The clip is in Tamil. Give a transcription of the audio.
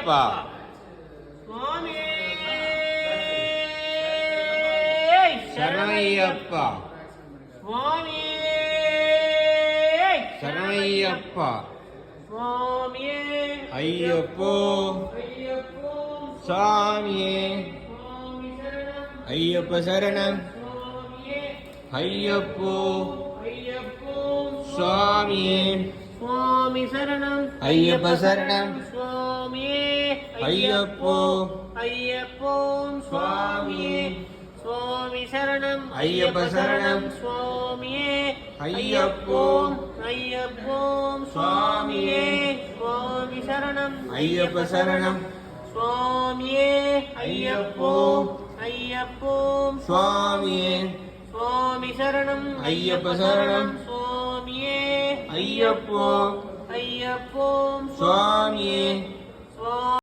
அப்பா சரணையப்பா சரணையப்பா ஐயப்போ சாமியே ஐயப்ப சரணம் ஐயப்போ சுவாமியே சுவாமி சரணம் ஐயப்ப சரணம் சுவாமியே ஐயப்போ ஐயப்போ சுவாமியே சுவாமி சரணம் ஐயப்ப சரணம் சுவாமியே ஐயப்போ ஐயப்போ சுவாமியே சுவாமி சரணம் ஐயப்ப சரணம் சுவாமியே ஐயப்போ ஐயப்போ சுவாமியே சுவாமி சரணம் ஐயப்ப சரணம் சுவாமியே ஐயப்போ ஐயப்போ சுவாமியே